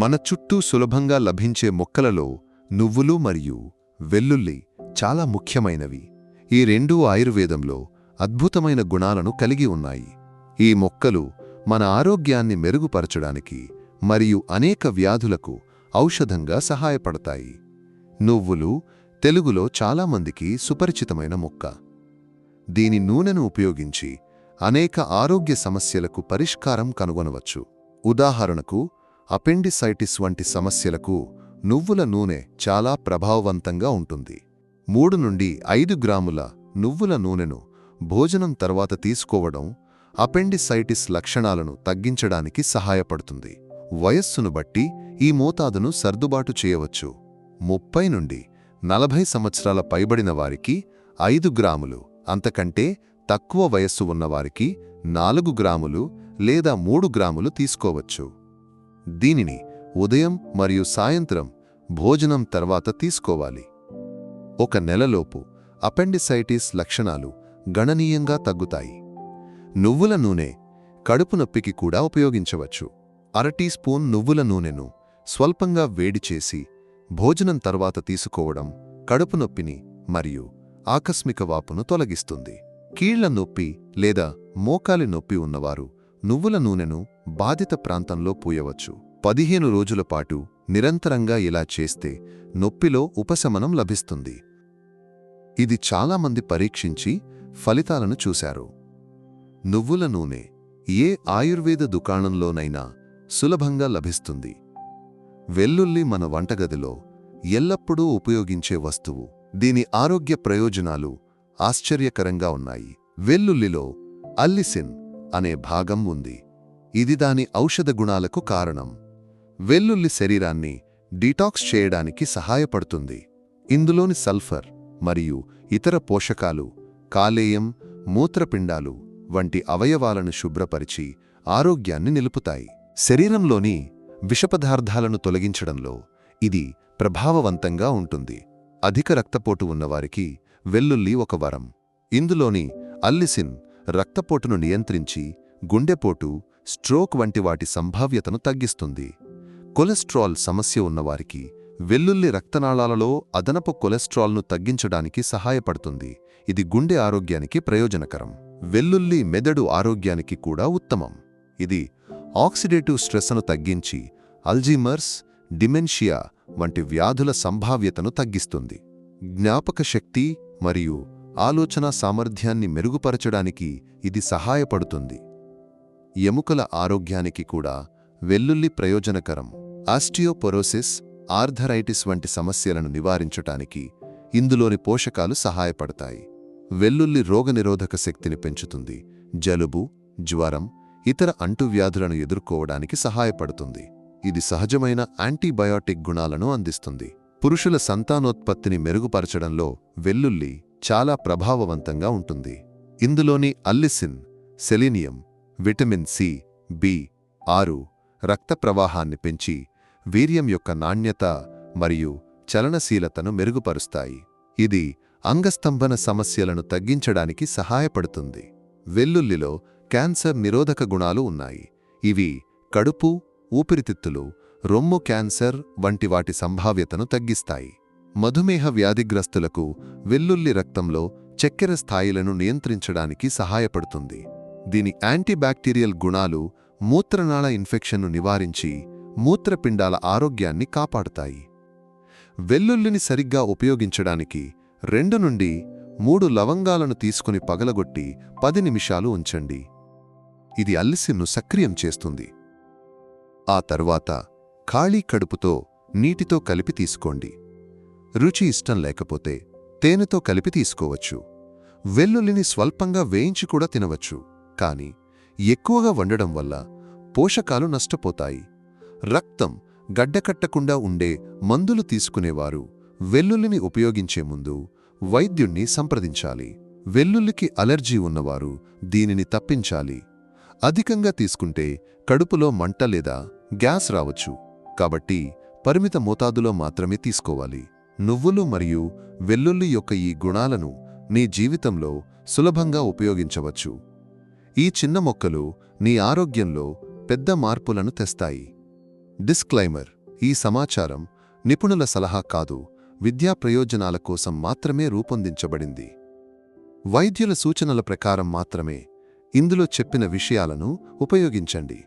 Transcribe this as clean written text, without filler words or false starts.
మన చుట్టూ సులభంగా లభించే మొక్కలలో నువ్వులు మరియు వెల్లుల్లి చాలా ముఖ్యమైనవి. ఈ రెండూ ఆయుర్వేదంలో అద్భుతమైన గుణాలను కలిగి ఉన్నాయి. ఈ మొక్కలు మన ఆరోగ్యాన్ని మెరుగుపరచడానికి మరియు అనేక వ్యాధులకు ఔషధంగా సహాయపడతాయి. నువ్వులు తెలుగులో చాలామందికి సుపరిచితమైన మొక్క. దీని నూనెను ఉపయోగించి అనేక ఆరోగ్య సమస్యలకు పరిష్కారం కనుగొనవచ్చు. ఉదాహరణకు అపెండిసైటిస్ వంటి సమస్యలకు నువ్వుల నూనె చాలా ప్రభావవంతంగా ఉంటుంది. 3 నుండి 5 గ్రాముల నువ్వుల నూనెను భోజనం తర్వాత తీసుకోవడం అపెండిసైటిస్ లక్షణాలను తగ్గించడానికి సహాయపడుతుంది. వయస్సును బట్టి ఈ మోతాదును సర్దుబాటు చేయవచ్చు. 30 నుండి 40 సంవత్సరాల పైబడిన వారికి 5 గ్రాములు, అంతకంటే తక్కువ వయస్సు ఉన్నవారికి 4 గ్రాములు లేదా 3 గ్రాములు తీసుకోవచ్చు. దీనిని ఉదయం మరియు సాయంత్రం భోజనం తర్వాత తీసుకోవాలి. 1 నెలలోపు అపెండిసైటిస్ లక్షణాలు గణనీయంగా తగ్గుతాయి. నువ్వుల నూనె కడుపు నొప్పికి కూడా ఉపయోగించవచ్చు. 1/2 టీ స్పూన్ నువ్వుల నూనెను స్వల్పంగా వేడి చేసి భోజనం తర్వాత తీసుకోవడం కడుపు నొప్పిని మరియు ఆకస్మిక వాపును తొలగిస్తుంది. కీళ్ల నొప్పి లేదా మోకాలి నొప్పి ఉన్నవారు నువ్వుల నూనెను బాధిత ప్రాంతంలో పూయవచ్చు. 15 రోజుల పాటు నిరంతరంగా ఇలా చేస్తే నొప్పిలో ఉపశమనం లభిస్తుంది. ఇది చాలామంది పరీక్షించి ఫలితాలను చూశారు. నువ్వుల నూనె ఏ ఆయుర్వేద దుకాణంలోనైనా సులభంగా లభిస్తుంది. వెల్లుల్లి మన వంటగదిలో ఎల్లప్పుడూ ఉపయోగించే వస్తువు. దీని ఆరోగ్య ప్రయోజనాలు ఆశ్చర్యకరంగా ఉన్నాయి. వెల్లుల్లిలో అల్లిసిన్ అనే భాగం ఉంది. ఇది దాని ఔషధ గుణాలకు కారణం. వెల్లుల్లి శరీరాన్ని డీటాక్స్ చేయడానికి సహాయపడుతుంది. ఇందులోని సల్ఫర్ మరియు ఇతర పోషకాలు కాలేయం, మూత్రపిండాలు వంటి అవయవాలను శుభ్రపరిచి ఆరోగ్యాన్ని నిలుపుతాయి. శరీరంలోని విషపదార్థాలను తొలగించడంలో ఇది ప్రభావవంతంగా ఉంటుంది. అధిక రక్తపోటు ఉన్నవారికి వెల్లుల్లి ఒక వరం. ఇందులోని అల్లిసిన్ రక్తపోటును నియంత్రించి గుండెపోటు, స్ట్రోక్ వంటి వాటి సంభావ్యతను తగ్గిస్తుంది. కొలెస్ట్రాల్ సమస్య ఉన్నవారికి వెల్లుల్లి రక్తనాళాలలో అదనపు కొలెస్ట్రాల్ను తగ్గించడానికి సహాయపడుతుంది. ఇది గుండె ఆరోగ్యానికి ప్రయోజనకరం. వెల్లుల్లి మెదడు ఆరోగ్యానికి కూడా ఉత్తమం. ఇది ఆక్సిడేటివ్ స్ట్రెస్ను తగ్గించి అల్జీమర్స్, డిమెన్షియా వంటి వ్యాధుల సంభావ్యతను తగ్గిస్తుంది. జ్ఞాపక శక్తి మరియు ఆలోచనా సామర్థ్యాన్ని మెరుగుపరచడానికి ఇది సహాయపడుతుంది. ఎముకల ఆరోగ్యానికి కూడా వెల్లుల్లి ప్రయోజనకరం. ఆస్టియోపొరోసిస్, ఆర్థరైటిస్ వంటి సమస్యలను నివారించటానికి ఇందులోని పోషకాలు సహాయపడతాయి. వెల్లుల్లి రోగనిరోధక శక్తిని పెంచుతుంది. జలుబు, జ్వరం, ఇతర అంటువ్యాధులను ఎదుర్కోవడానికి సహాయపడుతుంది. ఇది సహజమైన యాంటీబయాటిక్ గుణాలను అందిస్తుంది. పురుషుల సంతానోత్పత్తిని మెరుగుపరచడంలో వెల్లుల్లి చాలా ప్రభావవంతంగా ఉంటుంది. ఇందులోని allicin, selenium, vitamin C, B6 రక్త ప్రవాహాన్ని పెంచి వీర్యం యొక్క నాణ్యత మరియు చలనశీలతను మెరుగుపరుస్తాయి. ఇది అంగస్తంభన సమస్యలను తగ్గించడానికి సహాయపడుతుంది. వెల్లుల్లిలో క్యాన్సర్ నిరోధక గుణాలు ఉన్నాయి. ఇవి కడుపు, ఊపిరితిత్తులు, రొమ్ము క్యాన్సర్ వంటి వాటి సంభావ్యతను తగ్గిస్తాయి. మధుమేహ వ్యాధిగ్రస్తులకు వెల్లుల్లి రక్తంలో చక్కెర స్థాయిలను నియంత్రించడానికి సహాయపడుతుంది. దీని యాంటీబ్యాక్టీరియల్ గుణాలు మూత్రనాళ ఇన్ఫెక్షన్ను నివారించి మూత్రపిండాల ఆరోగ్యాన్ని కాపాడుతాయి. వెల్లుల్లిని సరిగ్గా ఉపయోగించడానికి 2 నుండి 3 లవంగాలను తీసుకుని పగలగొట్టి 10 నిమిషాలు ఉంచండి. ఇది అల్లిసిన్ను సక్రియం చేస్తుంది. ఆ తర్వాత ఖాళీ కడుపుతో నీటితో కలిపి తీసుకోండి. రుచి ఇష్టం లేకపోతే తేనెతో కలిపి తీసుకోవచ్చు. వెల్లుల్లిని స్వల్పంగా వేయించి కూడా తినవచ్చు. కానీ ఎక్కువగా వండడం వల్ల పోషకాలు నష్టపోతాయి. రక్తం గడ్డకట్టకుండా ఉండే మందులు తీసుకునేవారు వెల్లుల్లిని ఉపయోగించే ముందు వైద్యుణ్ణి సంప్రదించాలి. వెల్లుల్లికి అలర్జీ ఉన్నవారు దీనిని తప్పించాలి. అధికంగా తీసుకుంటే కడుపులో మంట లేదా గ్యాస్ రావచ్చు. కాబట్టి పరిమిత మోతాదులో మాత్రమే తీసుకోవాలి. నువ్వులు మరియు వెల్లుల్లి యొక్క ఈ గుణాలను నీ జీవితంలో సులభంగా ఉపయోగించవచ్చు. ఈ చిన్న మొక్కలు నీ ఆరోగ్యంలో పెద్ద మార్పులను తెస్తాయి. డిస్క్లైమర్: ఈ సమాచారం నిపుణుల సలహా కాదు, విద్యా ప్రయోజనాల కోసం మాత్రమే రూపొందించబడింది. వైద్యుల సూచనల ప్రకారం మాత్రమే ఇందులో చెప్పిన విషయాలను ఉపయోగించండి.